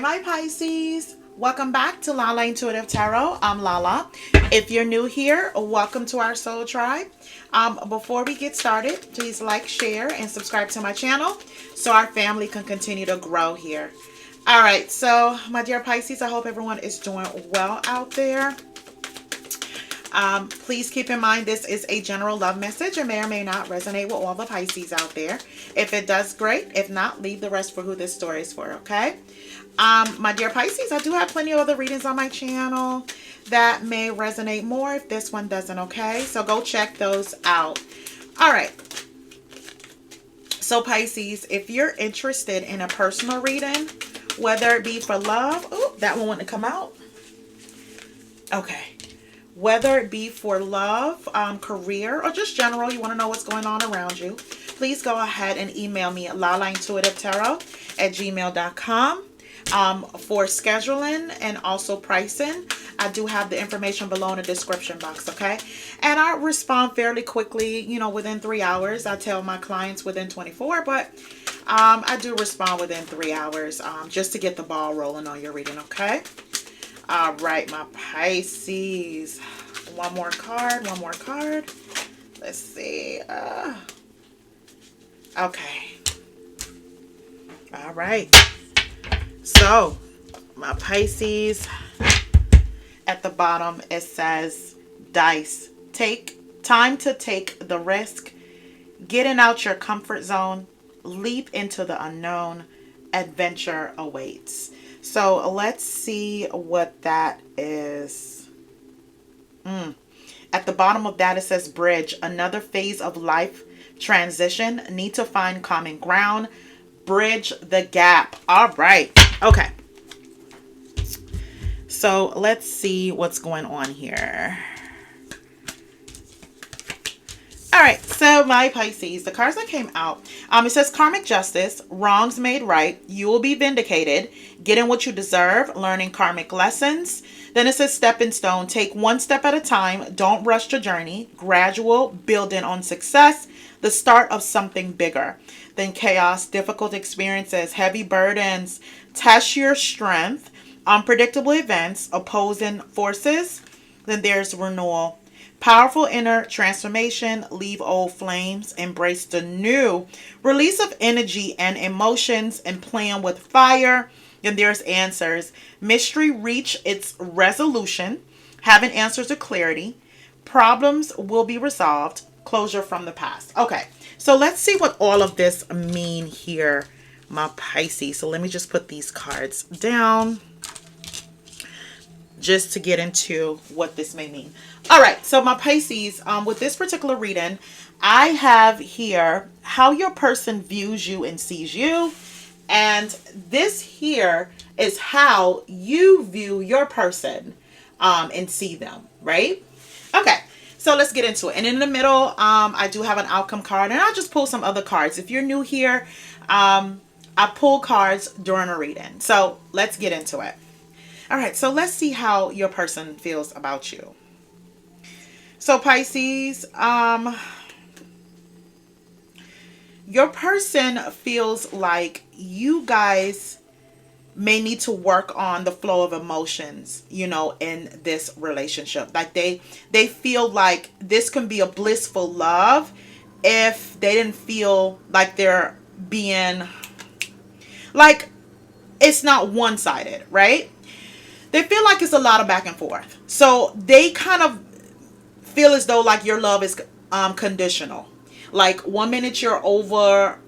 My Pisces, welcome back to Lala Intuitive Tarot. I'm Lala. If you're new here, welcome to our soul tribe. Before we get started, please like, share, and subscribe to my channel so our family can continue to grow here. All right, so my dear Pisces, I hope everyone is doing well out there. Please keep in mind this is a general love message and may or may not resonate with all the Pisces out there. If it does, great. If not, leave the rest for who this story is for, okay? My dear Pisces, I do have plenty of other readings on my channel that may resonate more if this one doesn't, okay? So go check those out. All right. So Pisces, if you're interested in a personal reading, whether it be for love, oh, that one wouldn't come out. Okay. Whether it be for love, career, or just general, you want to know what's going on around you, please go ahead and email me at lalaintuitivetarot@gmail.com. For scheduling and also pricing, I do have the information below in the description box, okay? And I respond fairly quickly, within 3 hours. I tell my clients within 24, but I do respond within 3 hours just to get the ball rolling on your reading, okay? All right, my Pisces. One more card. Let's see. Okay. All right. So, my Pisces, at the bottom, it says, dice. Time to take the risk. Getting out your comfort zone. Leap into the unknown. Adventure awaits. So let's see what that is. At the bottom of that, it says bridge. Another phase of life transition. Need to find common ground. Bridge the gap. All right. Okay. So let's see what's going on here. All right, so my Pisces, the cards that came out, it says karmic justice, wrongs made right, you will be vindicated, getting what you deserve, learning karmic lessons. Then it says stepping stone, take one step at a time, don't rush your journey, gradual, building on success, the start of something bigger. Then chaos, difficult experiences, heavy burdens, test your strength, unpredictable events, opposing forces. Then there's renewal. Powerful inner transformation, leave old flames, embrace the new, release of energy and emotions, and playing with fire. Then there's answers. Mystery reach its resolution, having answers to clarity. Problems will be resolved, closure from the past. Okay, so let's see what all of this mean here, my Pisces. So let me just put these cards down just to get into what this may mean. All right, so my Pisces, with this particular reading, I have here how your person views you and sees you. And this here is how you view your person and see them, right? Okay, so let's get into it. And in the middle, I do have an outcome card, and I'll just pull some other cards. If you're new here, I pull cards during a reading. So let's get into it. All right, so let's see how your person feels about you. So Pisces, your person feels like you guys may need to work on the flow of emotions, in this relationship. Like they feel like this can be a blissful love if they didn't feel like they're being, like it's not one-sided, right? They feel like it's a lot of back and forth. So they kind of feel as though like your love is conditional. Like 1 minute you're over,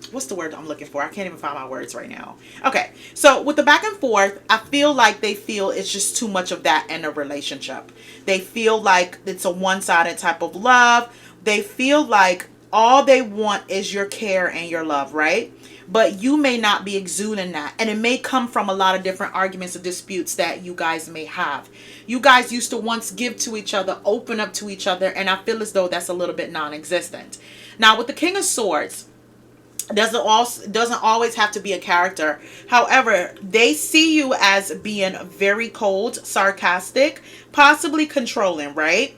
what's the word I'm looking for? I can't even find my words right now. Okay, so with the back and forth, I feel like they feel it's just too much of that in a relationship. They feel like it's a one-sided type of love. They feel like all they want is your care and your love, right? But you may not be exuding that. And it may come from a lot of different arguments or disputes that you guys may have. You guys used to once give to each other, open up to each other, and I feel as though that's a little bit non-existent. Now, with the King of Swords, doesn't always have to be a character. However, they see you as being very cold, sarcastic, possibly controlling, right?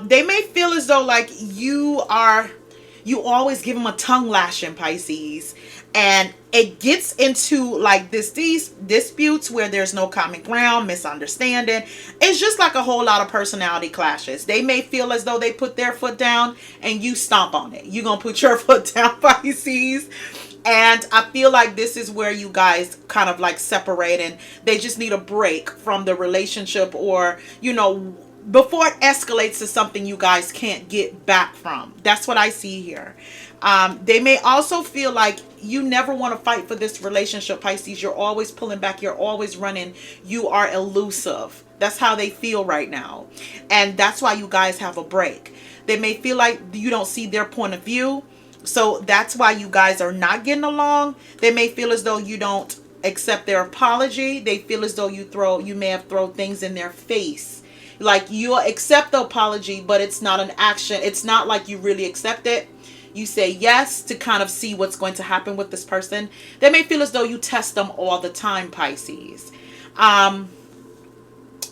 They may feel as though like you always give them a tongue lashing, Pisces. And it gets into like these disputes where there's no common ground, misunderstanding. It's just like a whole lot of personality clashes. They may feel as though they put their foot down and you stomp on it. You're gonna put your foot down, Pisces. And I feel like this is where you guys kind of like separate, and they just need a break from the relationship, or, you know, before it escalates to something you guys can't get back from. That's what I see here. They may also feel like you never want to fight for this relationship, Pisces. You're always pulling back. You're always running. You are elusive. That's how they feel right now. And that's why you guys have a break. They may feel like you don't see their point of view. So that's why you guys are not getting along. They may feel as though you don't accept their apology. They feel as though you may have thrown things in their face. Like, you'll accept the apology, but it's not an action. It's not like you really accept it. You say yes to kind of see what's going to happen with this person. They may feel as though you test them all the time, Pisces.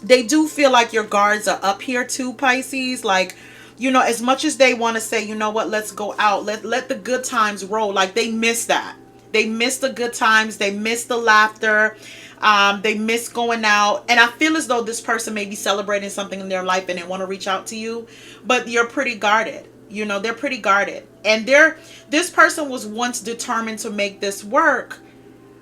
They do feel like your guards are up here too, Pisces. Like, you know, as much as they want to say, you know what, let's go out. Let the good times roll. Like, they miss that. They miss the good times. They miss the laughter. They miss going out. And I feel as though this person may be celebrating something in their life and they want to reach out to you. But you're pretty guarded. You know, they're pretty guarded. And this person was once determined to make this work.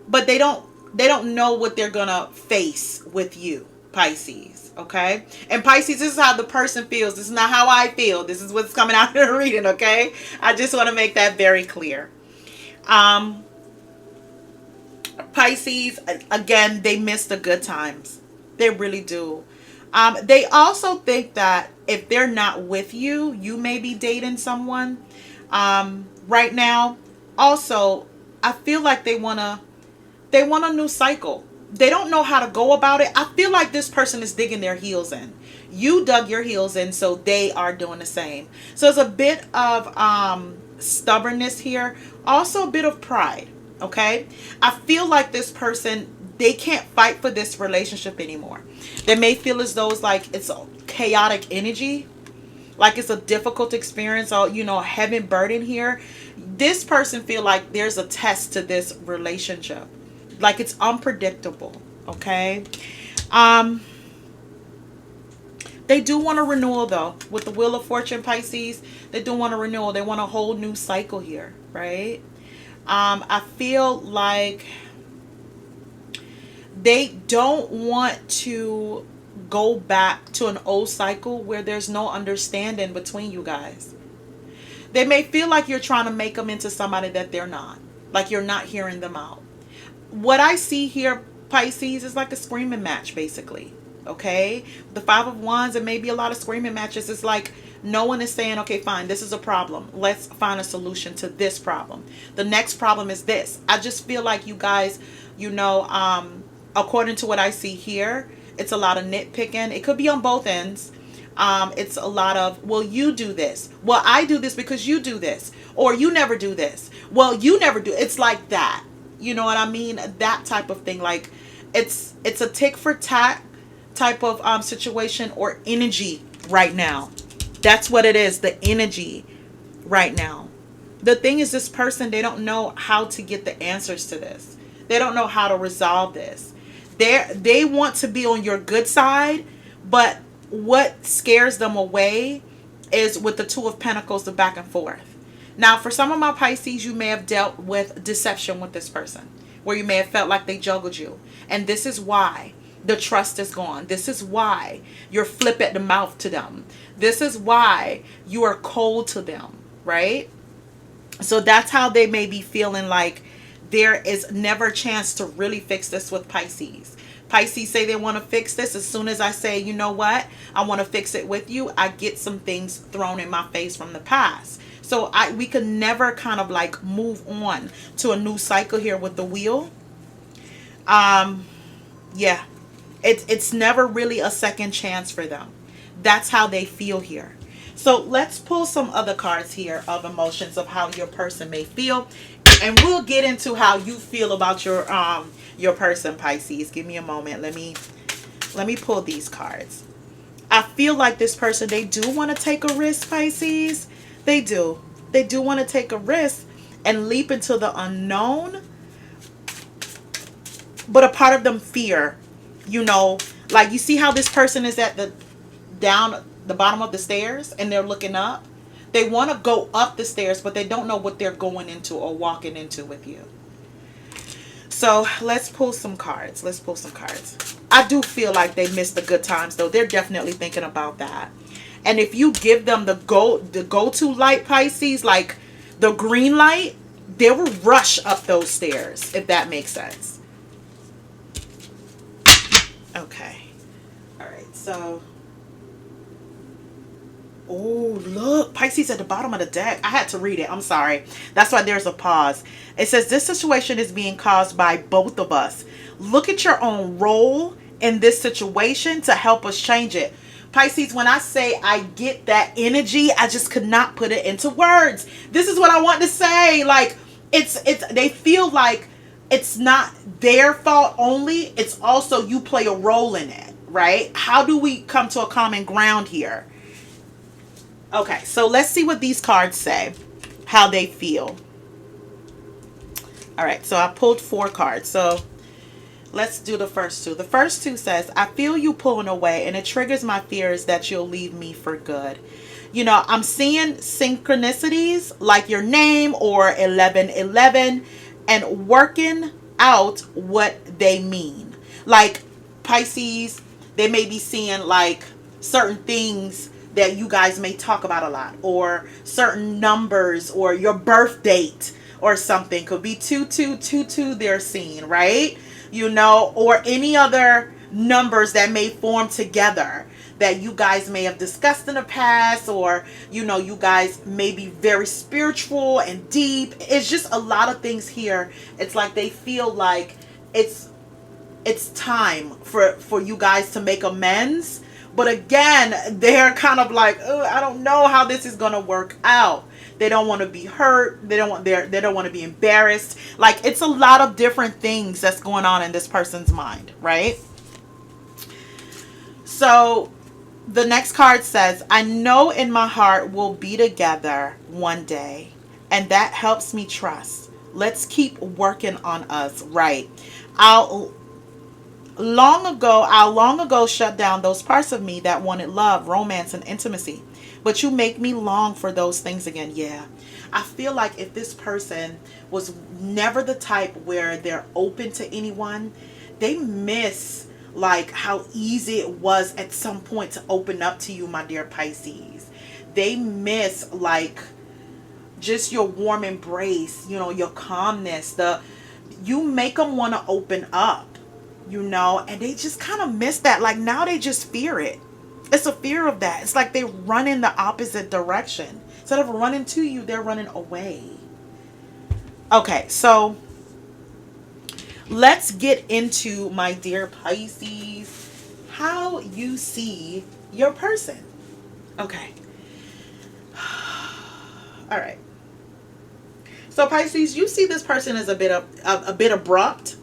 But they don't know what they're going to face with you, Pisces. Okay? And Pisces, this is how the person feels. This is not how I feel. This is what's coming out in the reading, okay? I just want to make that very clear. Pisces, again, they miss the good times. They really do. They also think that if they're not with you, you may be dating someone right now. Also, I feel like they want a new cycle. They don't know how to go about it. I feel like this person is digging their heels in. You dug your heels in, so they are doing the same. So there's a bit of stubbornness here. Also a bit of pride. Okay? I feel like this person, they can't fight for this relationship anymore. They may feel as though it's a chaotic energy. Like it's a difficult experience, or, you know, a heavy burden here. This person feel like there's a test to this relationship. Like it's unpredictable. Okay? They do want a renewal though. With the Wheel of Fortune, Pisces, they do want a renewal. They want a whole new cycle here, right? I feel like they don't want to go back to an old cycle where there's no understanding between you guys. They may feel like you're trying to make them into somebody that they're not. Like you're not hearing them out. What I see here, Pisces, is like a screaming match, basically. Okay? The Five of Wands, and maybe a lot of screaming matches. It's like no one is saying, okay, fine, this is a problem. Let's find a solution to this problem. The next problem is this. I just feel like you guys, you know, according to what I see here, it's a lot of nitpicking. It could be on both ends. It's a lot of, well, you do this. Well, I do this because you do this. Or you never do this. Well, you never do. It's like that. You know what I mean? That type of thing. Like it's a tick for tat type of situation or energy right now. That's what it is. The energy right now. The thing is, this person, they don't know how to get the answers to this. They don't know how to resolve this. They want to be on your good side, but what scares them away is with the Two of Pentacles, the back and forth. Now, for some of my Pisces, you may have dealt with deception with this person, where you may have felt like they juggled you. And this is why the trust is gone. This is why you're flip at the mouth to them. This is why you are cold to them, right? So that's how they may be feeling like there is never a chance to really fix this with Pisces. Pisces say they want to fix this. As soon as I say, you know what, I want to fix it with you, I get some things thrown in my face from the past. So we could never kind of like move on to a new cycle here with the Wheel. Yeah, it's never really a second chance for them. That's how they feel here. So let's pull some other cards here of emotions of how your person may feel. And we'll get into how you feel about your person, Pisces. Give me a moment. Let me pull these cards. I feel like this person, they do want to take a risk, Pisces. They do. They do want to take a risk. and leap into the unknown, but a part of them fear, you know, like you see how this person is at the down the bottom of the stairs and they're looking up. They want to go up the stairs, but they don't know what they're going into or walking into with you. So let's pull some cards. Let's pull some cards. I do feel like they missed the good times, though. They're definitely thinking about that. And if you give them the go-to light, Pisces, like the green light, they will rush up those stairs, if that makes sense. Okay. All right. So, oh, look, Pisces at the bottom of the deck. I had to read it. I'm sorry. That's why there's a pause. It says this situation is being caused by both of us. Look at your own role in this situation to help us change it. Pisces, when I say I get that energy, I just could not put it into words. This is what I want to say. Like, it's they feel like it's not their fault only. It's also you play a role in it, right? How do we come to a common ground here? Okay, so let's see what these cards say, how they feel. All right, so I pulled 4 cards. So let's do the first 2. The first 2 says, I feel you pulling away and it triggers my fears that you'll leave me for good. You know, I'm seeing synchronicities like your name or 1111 and working out what they mean. Like Pisces, they may be seeing like certain things that you guys may talk about a lot, or certain numbers, or your birth date or something. Could be 2222 they're seeing, right? You know, or any other numbers that may form together that you guys may have discussed in the past, or you know, you guys may be very spiritual and deep. It's just a lot of things here. It's like they feel like it's time for you guys to make amends. But again, they're kind of like, oh, I don't know how this is going to work out. They don't want to be hurt. They don't want to be embarrassed. Like, it's a lot of different things that's going on in this person's mind, right? So the next card says, I know in my heart we'll be together one day, and that helps me trust. Let's keep working on us, right? I'll long ago shut down those parts of me that wanted love, romance, and intimacy. But you make me long for those things again. Yeah. I feel like if this person was never the type where they're open to anyone, they miss like how easy it was at some point to open up to you, my dear Pisces. They miss like just your warm embrace, you know, your calmness. You make them want to open up. You know, and they just kind of miss that. Like now they just fear it. It's a fear of that. It's like they run in the opposite direction. Instead of running to you, they're running away. Okay, so let's get into, my dear Pisces, how you see your person. Okay. All right. So Pisces, you see this person as a bit abrupt,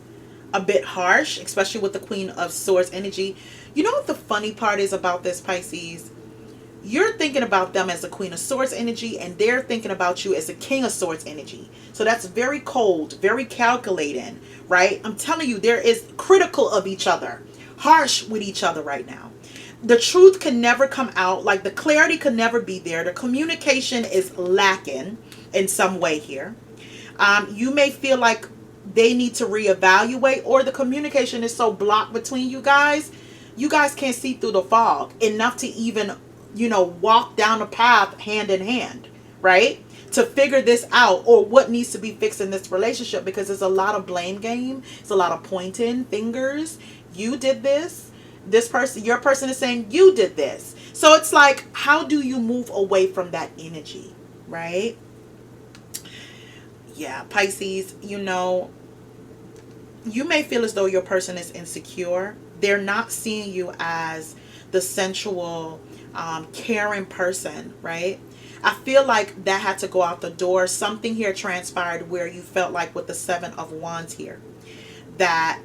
a bit harsh, especially with the Queen of Swords energy. You know what the funny part is about this, Pisces? You're thinking about them as a Queen of Swords energy, and they're thinking about you as a King of Swords energy. So that's very cold, very calculating, right? I'm telling you, there is critical of each other, harsh with each other right now. The truth can never come out, like the clarity can never be there. The communication is lacking in some way here. You may feel like they need to reevaluate, or the communication is so blocked between you guys can't see through the fog enough to even, you know, walk down the path hand in hand, right? To figure this out, or what needs to be fixed in this relationship, because there's a lot of blame game. It's a lot of pointing fingers. You did this. This person, your person is saying you did this. So it's like, how do you move away from that energy, right? Yeah, Pisces, you know, you may feel as though your person is insecure. They're not seeing you as the sensual, caring person, right? I feel like that had to go out the door. Something here transpired where you felt like with the 7 of Wands here, that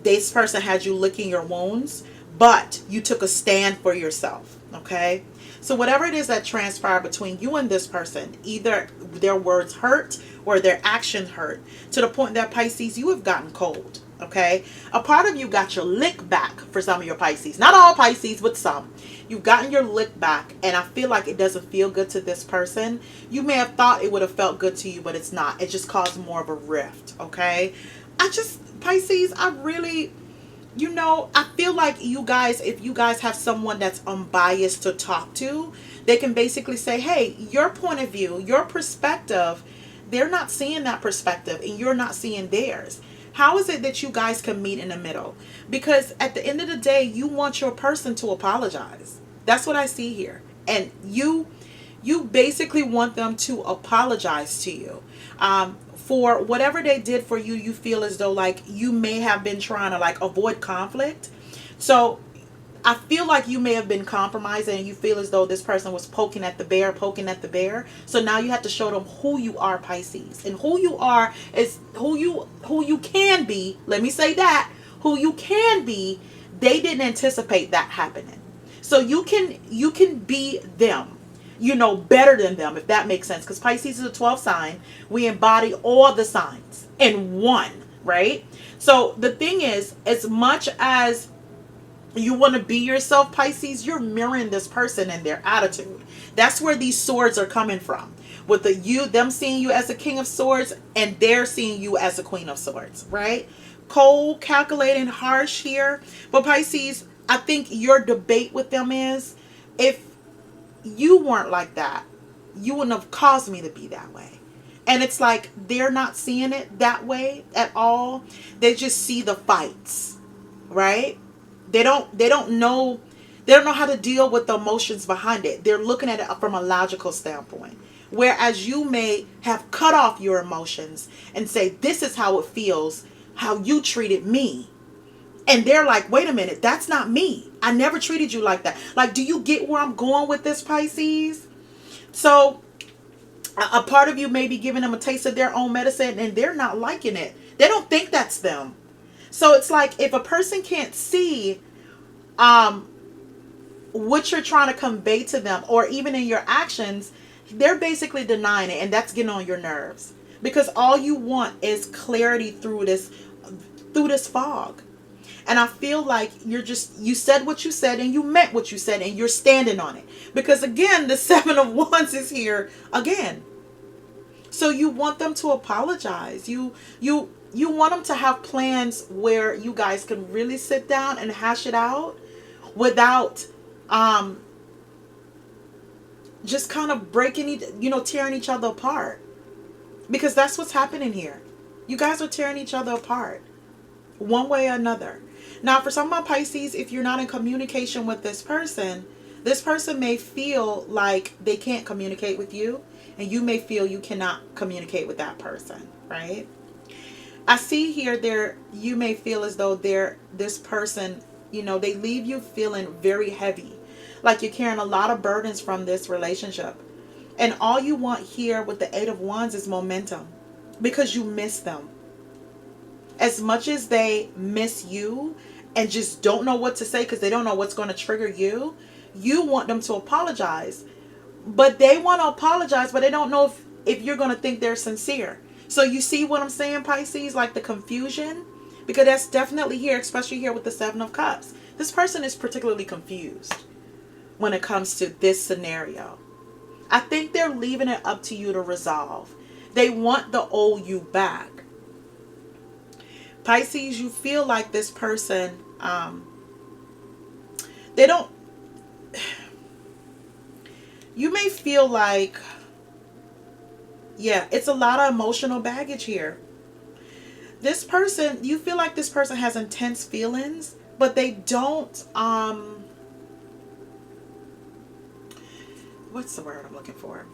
this person had you licking your wounds, but you took a stand for yourself, okay? So whatever it is that transpired between you and this person, either their words hurt or their action hurt, to the point that, Pisces, you have gotten cold. Okay, a part of you got your lick back for some of your Pisces. Not all Pisces, but some. You've gotten your lick back, and I feel like it doesn't feel good to this person. You may have thought it would have felt good to you, but it's not. It just caused more of a rift. Okay, Pisces, I really, I feel like you guys, if you guys have someone that's unbiased to talk to, they can basically say, hey, your point of view, your perspective, they're not seeing that perspective, and you're not seeing theirs. How is it that you guys can meet in the middle? Because at the end of the day, you want your person to apologize. That's what I see here. And you basically want them to apologize to you. For whatever they did for you, you feel as though like you may have been trying to like avoid conflict. So I feel like you may have been compromising, and you feel as though this person was poking at the bear. So now you have to show them who you are, Pisces. And who you are is who you can be. Let me say that. Who you can be, they didn't anticipate that happening. So you can be them, better than them, if that makes sense. Because Pisces is a 12th sign. We embody all the signs in one, right? So the thing is, as much as you want to be yourself, Pisces, you're mirroring this person and their attitude. That's where these swords are coming from. With them seeing you as a king of swords, and they're seeing you as a queen of swords, right? Cold, calculating, harsh here. But Pisces, I think your debate with them is, if you weren't like that, you wouldn't have caused me to be that way. And it's like they're not seeing it that way at all. They just see the fights, right? They don't know how to deal with the emotions behind it. They're looking at it from a logical standpoint. Whereas you may have cut off your emotions and say, this is how it feels, how you treated me. And they're like, wait a minute, that's not me. I never treated you like that. Like, do you get where I'm going with this, Pisces? So a part of you may be giving them a taste of their own medicine, and they're not liking it. They don't think that's them. So it's like, if a person can't see what you're trying to convey to them, or even in your actions, they're basically denying it, and that's getting on your nerves. Because all you want is clarity through this fog. And I feel like you said what you said, and you meant what you said, and you're standing on it. Because again, the 7 of Wands is here again. So you want them to apologize. You want them to have plans where you guys can really sit down and hash it out without just kind of tearing each other apart. Because that's what's happening here. You guys are tearing each other apart one way or another. Now, for some of my Pisces, if you're not in communication with this person may feel like they can't communicate with you, and you may feel you cannot communicate with that person, right? I see here you may feel as though this person, they leave you feeling very heavy, like you're carrying a lot of burdens from this relationship. And all you want here with the 8 of Wands is momentum, because you miss them. As much as they miss you and just don't know what to say because they don't know what's going to trigger you, you want them to apologize. But they want to apologize, but they don't know if you're going to think they're sincere. So you see what I'm saying, Pisces? Like the confusion? Because that's definitely here, especially here with the 7 of Cups. This person is particularly confused when it comes to this scenario. I think they're leaving it up to you to resolve. They want the old you back. Pisces, you feel like this person, you may feel like, it's a lot of emotional baggage here. This person, you feel like this person has intense feelings, but they don't, what's the word I'm looking for?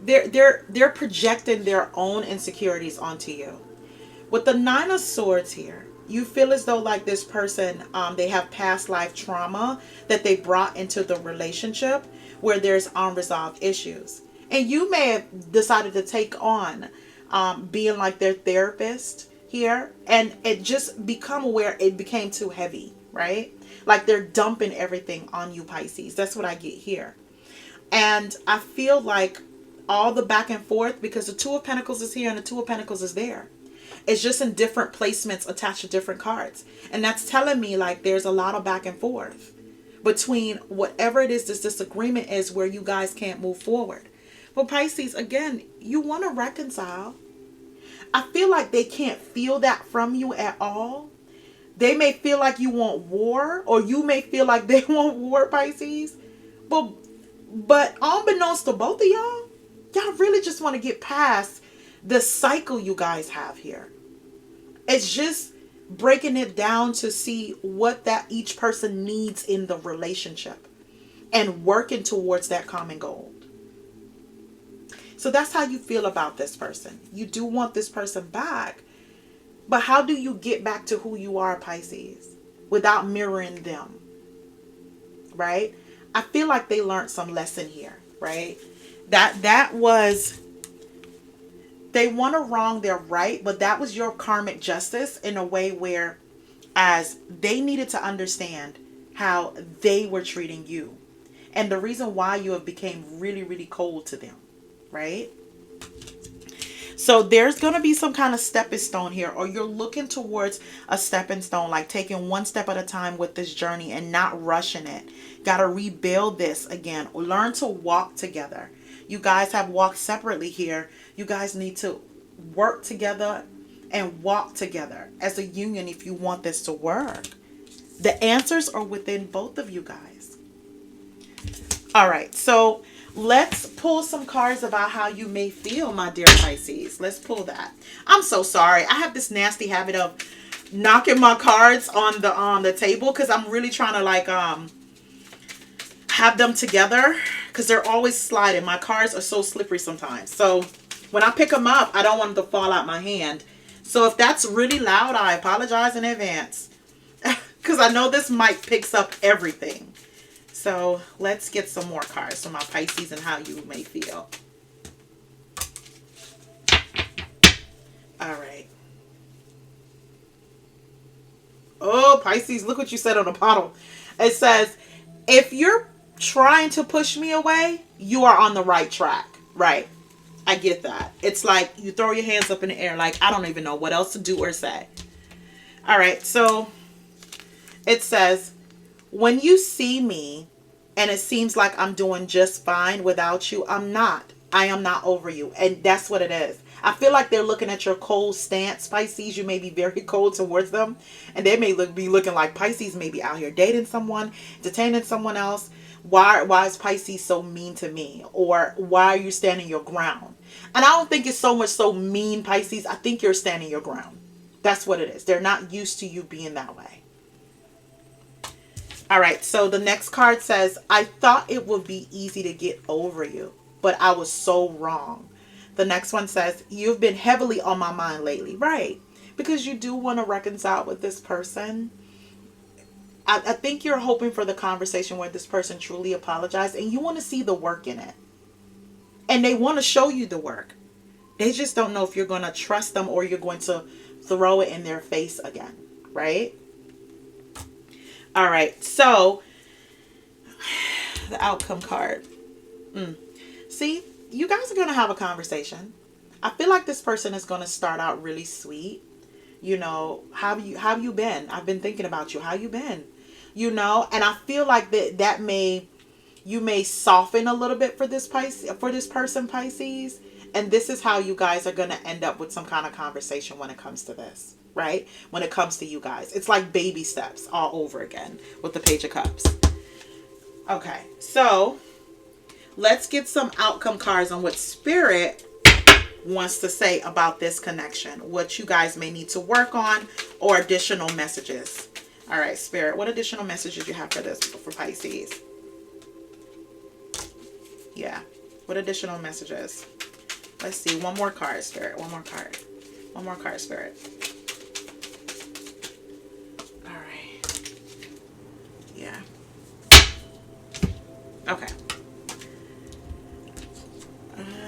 They're projecting their own insecurities onto you. With the 9 of Swords here, you feel as though like this person, they have past life trauma that they brought into the relationship where there's unresolved issues. And you may have decided to take on being like their therapist here, and it just become where it became too heavy, right? Like they're dumping everything on you, Pisces. That's what I get here. And I feel like all the back and forth, because the Two of Pentacles is here and the Two of Pentacles is there. It's just in different placements attached to different cards. And that's telling me like there's a lot of back and forth between whatever it is this disagreement is, where you guys can't move forward. But Pisces, again, you want to reconcile. I feel like they can't feel that from you at all. They may feel like you want war, or you may feel like they want war, Pisces. But unbeknownst to both of y'all really just want to get past the cycle you guys have here. It's just breaking it down to see what that each person needs in the relationship and working towards that common goal. So that's how you feel about this person. You do want this person back. But how do you get back to who you are, Pisces, without mirroring them? Right? I feel like they learned some lesson here, right? That was, they want to wrong their right, but that was your karmic justice in a way where as they needed to understand how they were treating you and the reason why you have became really, really cold to them, right? So there's going to be some kind of stepping stone here, or you're looking towards a stepping stone, like taking one step at a time with this journey and not rushing it. Got to rebuild this again. Learn to walk together. You guys have walked separately here. You guys need to work together and walk together as a union if you want this to work. The answers are within both of you guys. All right, so let's pull some cards about how you may feel, my dear Pisces. Let's pull that. I'm so sorry. I have this nasty habit of knocking my cards on the table because I'm really trying to like have them together because they're always sliding. My cards are so slippery sometimes. So when I pick them up, I don't want them to fall out my hand. So if that's really loud, I apologize in advance because I know this mic picks up everything. So let's get some more cards for my Pisces and how you may feel. All right. Oh, Pisces, look what you said on the bottle. It says, if you're trying to push me away, you are on the right track. Right. I get that. It's like you throw your hands up in the air like, I don't even know what else to do or say. All right. So it says, when you see me and it seems like I'm doing just fine without you, I'm not. I am not over you. And that's what it is. I feel like they're looking at your cold stance, Pisces. You may be very cold towards them. And they may be looking like Pisces may be out here dating someone, detaining someone else. Why is Pisces so mean to me? Or why are you standing your ground? And I don't think it's so much so mean, Pisces. I think you're standing your ground. That's what it is. They're not used to you being that way. All right, so the next card says, I thought it would be easy to get over you, but I was so wrong. The next one says, you've been heavily on my mind lately. Right, because you do want to reconcile with this person. I think you're hoping for the conversation where this person truly apologized and you want to see the work in it. And they want to show you the work. They just don't know if you're going to trust them or you're going to throw it in their face again, right? All right, so the outcome card. See, you guys are going to have a conversation. I feel like this person is going to start out really sweet. You know, how have you been? I've been thinking about you. How you been? You know, and I feel like you may soften a little bit for this person, Pisces. And this is how you guys are going to end up with some kind of conversation when it comes to this. Right? When it comes to you guys. It's like baby steps all over again with the Page of Cups. Okay. So let's get some outcome cards on what Spirit wants to say about this connection. What you guys may need to work on or additional messages. All right, Spirit. What additional messages you have for this for Pisces? Yeah. What additional messages? Let's see. One more card, Spirit. One more card. One more card, Spirit. Yeah. Okay.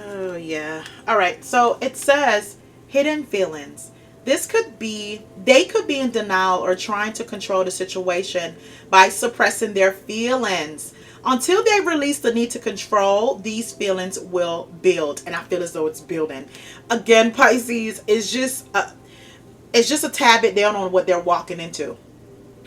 Oh, yeah. All right. So it says hidden feelings. This could be They could be in denial or trying to control the situation by suppressing their feelings. Until they release the need to control, these feelings will build. And I feel as though it's building. Again, Pisces is just a tad bit. They don't know what they're walking into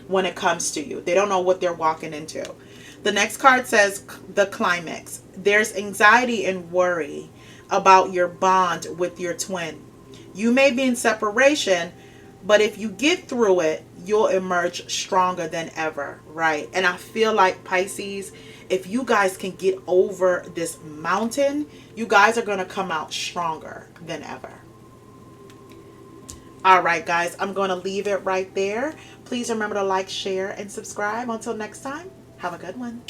when it comes to you. They don't know what they're walking into. The next card says the climax. There's anxiety and worry about your bond with your twin. You may be in separation, but if you get through it, you'll emerge stronger than ever, right? And I feel like Pisces, if you guys can get over this mountain, you guys are going to come out stronger than ever. All right, guys, I'm going to leave it right there. Please remember to like, share, and subscribe. Until next time, have a good one.